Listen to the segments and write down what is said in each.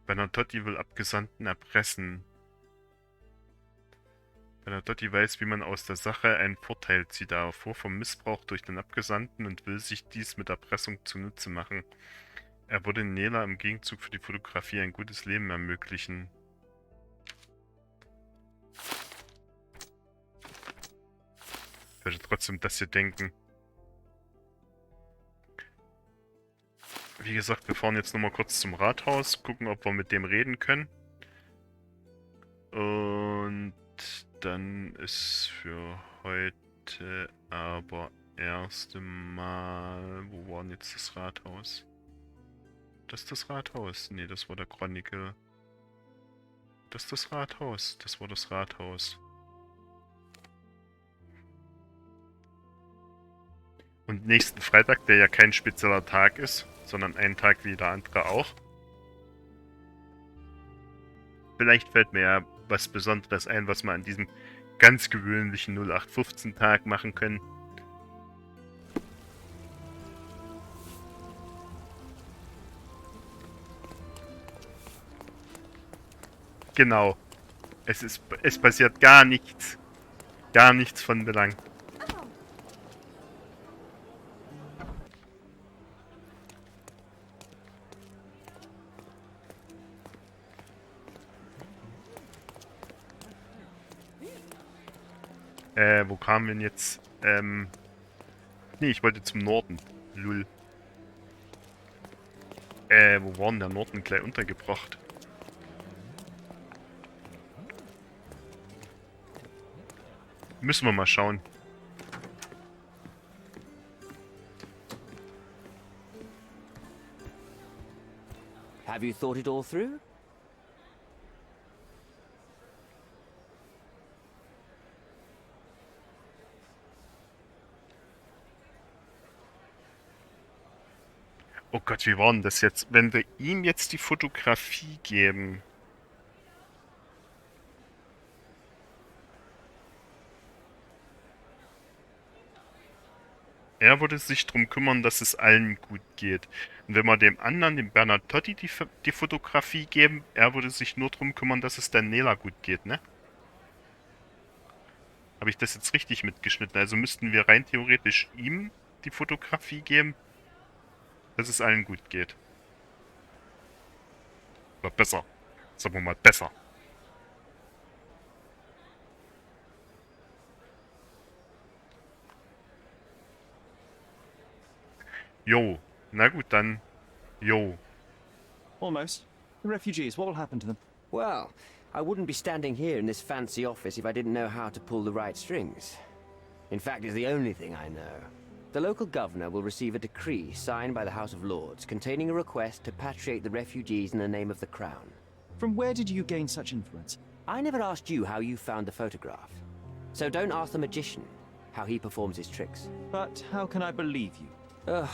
Bernadotti will Abgesandten erpressen. Bernadotti weiß, wie man aus der Sache einen Vorteil zieht. Er erfuhr vom Missbrauch durch den Abgesandten und will sich dies mit Erpressung zunutze machen. Er würde Nela im Gegenzug für die Fotografie ein gutes Leben ermöglichen. Ich würde trotzdem das hier denken. Wie gesagt, wir fahren jetzt nochmal kurz zum Rathaus, gucken, ob wir mit dem reden können. Und dann ist für heute aber erste Mal... Wo war denn jetzt das Rathaus? Das ist das Rathaus. Nee, das war der Chronicle. Das ist das Rathaus. Das war das Rathaus. Und nächsten Freitag, der ja kein spezieller Tag ist, sondern ein Tag wie der andere auch. Vielleicht fällt mir ja was Besonderes ein, was wir an diesem ganz gewöhnlichen 0815-Tag machen können. Genau. Es passiert gar nichts. Gar nichts von Belang. Wo kamen wir denn jetzt? Nee, ich wollte zum Norden. Lul. Wo war denn der Norden gleich untergebracht? Müssen wir mal schauen. Have you thought it all through? Oh Gott, wie war denn das jetzt? Wenn wir ihm jetzt die Fotografie geben... Er würde sich darum kümmern, dass es allen gut geht. Und wenn wir dem anderen, dem Bernadotti, die Fotografie geben, er würde sich nur darum kümmern, dass es der Nela gut geht, ne? Habe ich das jetzt richtig mitgeschnitten? Also müssten wir rein theoretisch ihm die Fotografie geben, dass es allen gut geht. Oder besser. Sagen wir mal besser. Jo. Na gut, dann. Jo. Almost. The refugees, what will happen to them? Well, I wouldn't be standing here in this fancy office if I didn't know how to pull the right strings. In fact, it's the only thing I know. The local governor will receive a decree signed by the House of Lords containing a request to patriate the refugees in the name of the Crown. From where did you gain such influence? I never asked you how you found the photograph. So don't ask the magician how he performs his tricks. But how can I believe you? Ugh,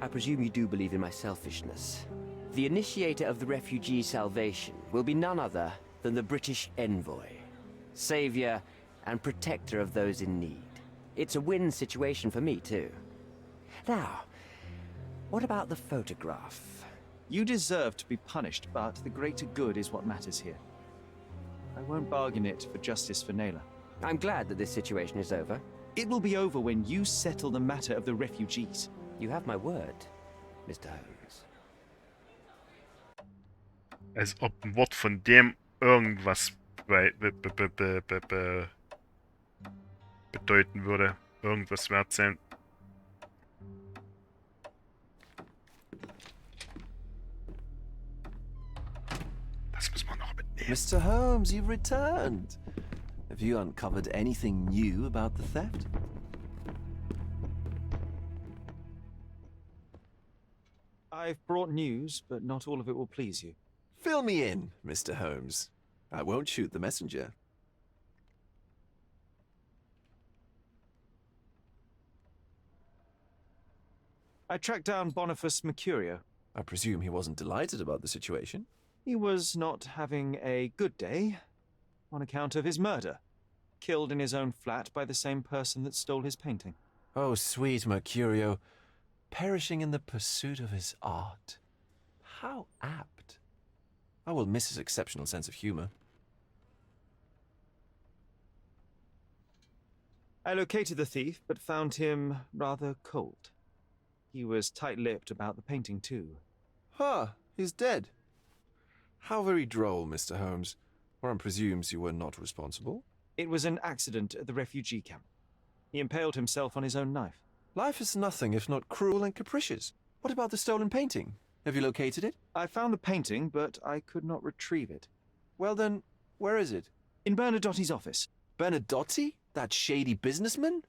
I presume you do believe in my selfishness. The initiator of the refugee salvation will be none other than the British envoy, savior and protector of those in need. It's a win situation for me, too. Now, what about the photograph? You deserve to be punished, but the greater good is what matters here. I won't bargain it for justice for Nela. I'm glad that this situation is over. It will be over when you settle the matter of the refugees. You have my word, Mr. Holmes. Als ob ein Wort von dem irgendwas bedeuten würde. Irgendwas wert sein. Das müssen wir noch mitnehmen. Mr. Holmes, you've returned. Have you uncovered anything new about the theft? I've brought news, but not all of it will please you. Fill me in, Mr. Holmes. I won't shoot the messenger. I tracked down Boniface Mercurio. I presume he wasn't delighted about the situation. He was not having a good day on account of his murder. Killed in his own flat by the same person that stole his painting. Oh, sweet Mercurio. Perishing in the pursuit of his art. How apt. I will miss his exceptional sense of humor. I located the thief, but found him rather cold. He was tight-lipped about the painting, too. He's dead. How very droll, Mr. Holmes. One presumes you were not responsible. It was an accident at the refugee camp. He impaled himself on his own knife. Life is nothing if not cruel and capricious. What about the stolen painting? Have you located it? I found the painting, but I could not retrieve it. Well then, where is it? In Bernadotti's office. Bernadotti? That shady businessman?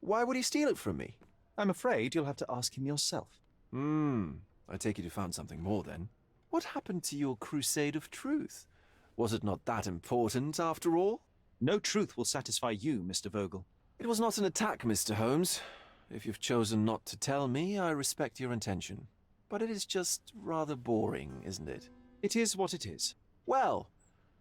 Why would he steal it from me? I'm afraid you'll have to ask him yourself. I take it you found something more then. What happened to your crusade of truth? Was it not that important after all? No truth will satisfy you, Mr. Vogel. It was not an attack, Mr. Holmes. If you've chosen not to tell me, I respect your intention. But it is just rather boring, isn't it? It is what it is. Well,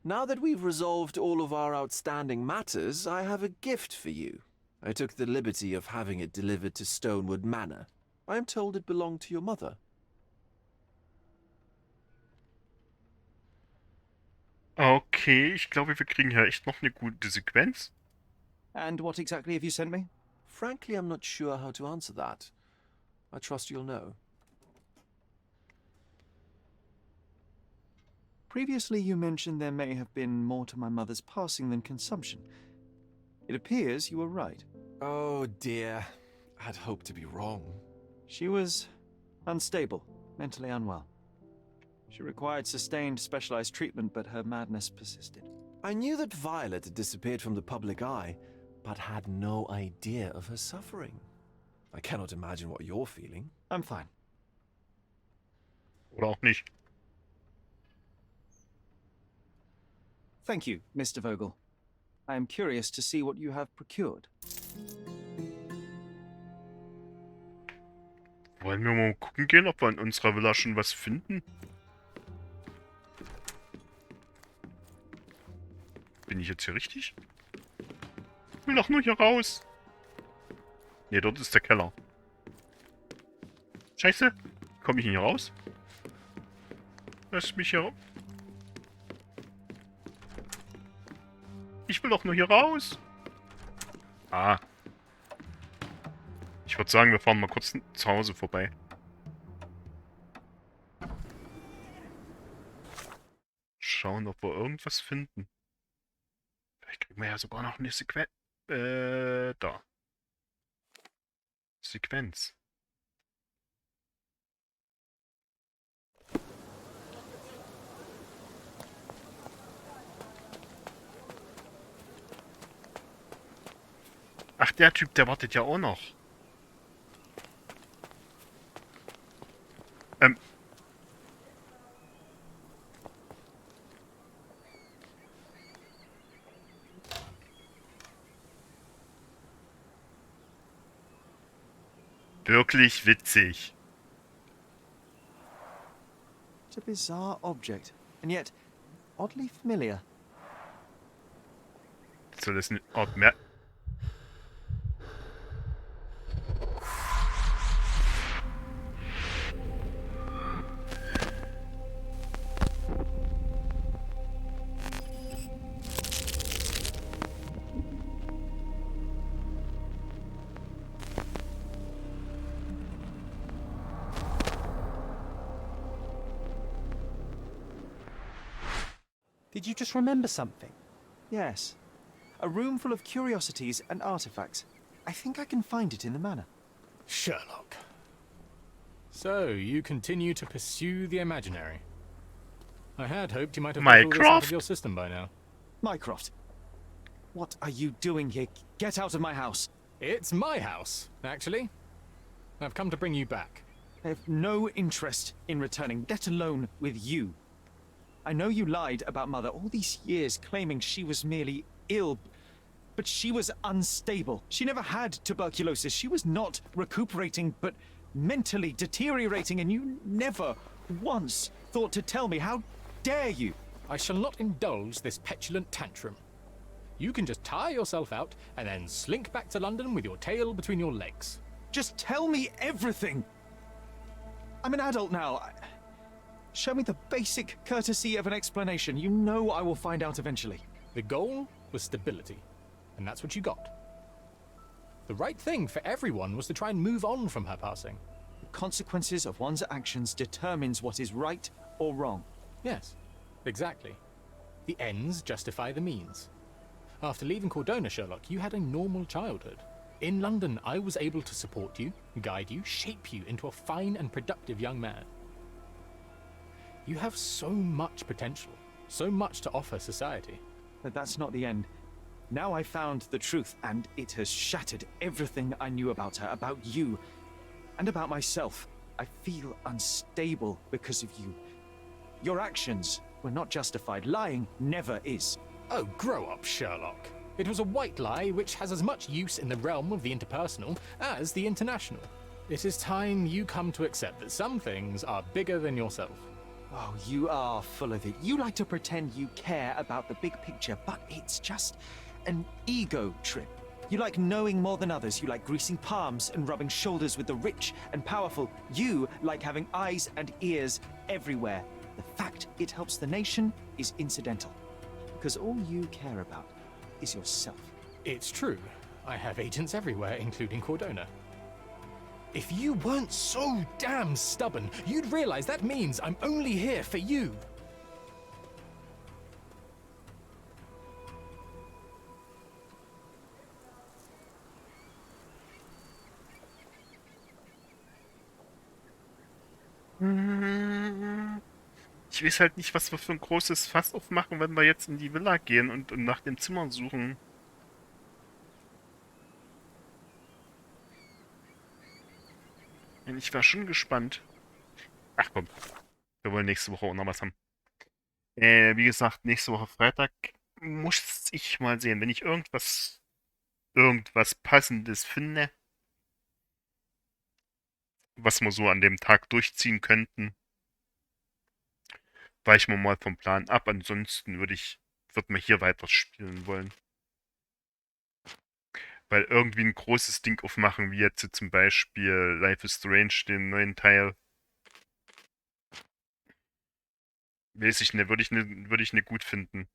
now that we've resolved all of our outstanding matters, I have a gift for you. I took the liberty of having it delivered to Stonewood Manor. I am told it belonged to your mother. Okay, ich glaube, wir kriegen hier echt noch eine gute Sequenz. And what exactly have you sent me? Frankly, I'm not sure how to answer that. I trust you'll know. Previously, you mentioned there may have been more to my mother's passing than consumption. It appears you were right. Oh dear. I'd hoped to be wrong. She was unstable, mentally unwell. She required sustained, specialized treatment, but her madness persisted. I knew that Violet had disappeared from the public eye, but had no idea of her suffering. I cannot imagine what you're feeling. I'm fine. Oder auch nicht. Thank you, Mr. Vogel. I am curious to see what you have procured. Wollen wir mal gucken gehen, ob wir in unserer Villa schon was finden? Bin ich jetzt hier richtig? Ich will doch nur hier raus. Ne, dort ist der Keller. Scheiße. Komme ich hier raus? Lass mich hier... Ich will doch nur hier raus. Ah. Ich würde sagen, wir fahren mal kurz zu Hause vorbei. Schauen, ob wir irgendwas finden. Vielleicht kriegen wir ja sogar noch eine Sequenz. Da. Sequenz. Ach, der Typ, der wartet ja auch noch. Wirklich witzig. It's a bizarre object, and yet oddly familiar. Soll das eine Art mehr... Did you just remember something? Yes. A room full of curiosities and artifacts. I think I can find it in the manor. Sherlock. So, you continue to pursue the imaginary. I had hoped you might have got all this out Mycroft? of your system by now. Mycroft, what are you doing here? Get out of my house. It's my house, actually. I've come to bring you back. I have no interest in returning, let alone with you. I know you lied about Mother all these years, claiming she was merely ill, but she was unstable. She never had tuberculosis. She was not recuperating, but mentally deteriorating, and you never once thought to tell me. How dare you? I shall not indulge this petulant tantrum. You can just tire yourself out and then slink back to London with your tail between your legs. Just tell me everything. I'm an adult now. Show me the basic courtesy of an explanation. You know I will find out eventually. The goal was stability, and that's what you got. The right thing for everyone was to try and move on from her passing. The consequences of one's actions determines what is right or wrong. Yes, exactly. The ends justify the means. After leaving Cordona, Sherlock, you had a normal childhood. In London, I was able to support you, guide you, shape you into a fine and productive young man. You have so much potential, so much to offer society. But that's not the end. Now I found the truth, and it has shattered everything I knew about her, about you, and about myself. I feel unstable because of you. Your actions were not justified. Lying never is. Oh, grow up, Sherlock. It was a white lie which has as much use in the realm of the interpersonal as the international. It is time you come to accept that some things are bigger than yourself. Oh, you are full of it. You like to pretend you care about the big picture, but it's just an ego trip. You like knowing more than others. You like greasing palms and rubbing shoulders with the rich and powerful. You like having eyes and ears everywhere. The fact it helps the nation is incidental, because all you care about is yourself. It's true. I have agents everywhere, including Cordona. If you weren't so damn stubborn, you'd realize that means I'm only here for you. Ich weiß halt nicht, was wir für ein großes Fass aufmachen, wenn wir jetzt in die Villa gehen und nach dem Zimmer suchen. Ich war schon gespannt. Ach komm, wir wollen nächste Woche auch noch was haben. Wie gesagt, nächste Woche Freitag muss ich mal sehen. Wenn ich irgendwas Passendes finde, was wir so an dem Tag durchziehen könnten, weichen wir mal vom Plan ab. Ansonsten würde man hier weiterspielen wollen. Weil irgendwie ein großes Ding aufmachen, wie jetzt zum Beispiel Life is Strange, den neuen Teil. Weiß ich nicht, würde ich nicht gut finden.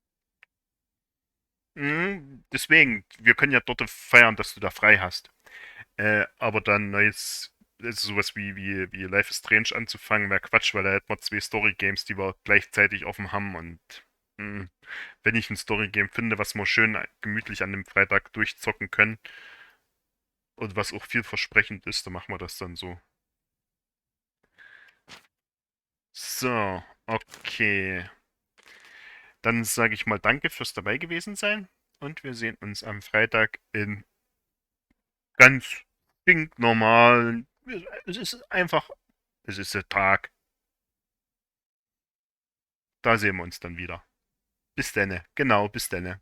Deswegen, wir können ja dort feiern, dass du da frei hast. Aber dann neues, also sowas wie Life is Strange anzufangen, wäre Quatsch, weil da hätten wir 2 Story-Games, die wir gleichzeitig offen haben und wenn ich ein Story-Game finde, was wir schön gemütlich an dem Freitag durchzocken können und was auch vielversprechend ist, dann machen wir das dann so. So, okay. Dann sage ich mal danke fürs dabei gewesen sein und wir sehen uns am Freitag in ganz stinknormalen. Es ist der Tag. Da sehen wir uns dann wieder. Bis denne, genau, bis denne.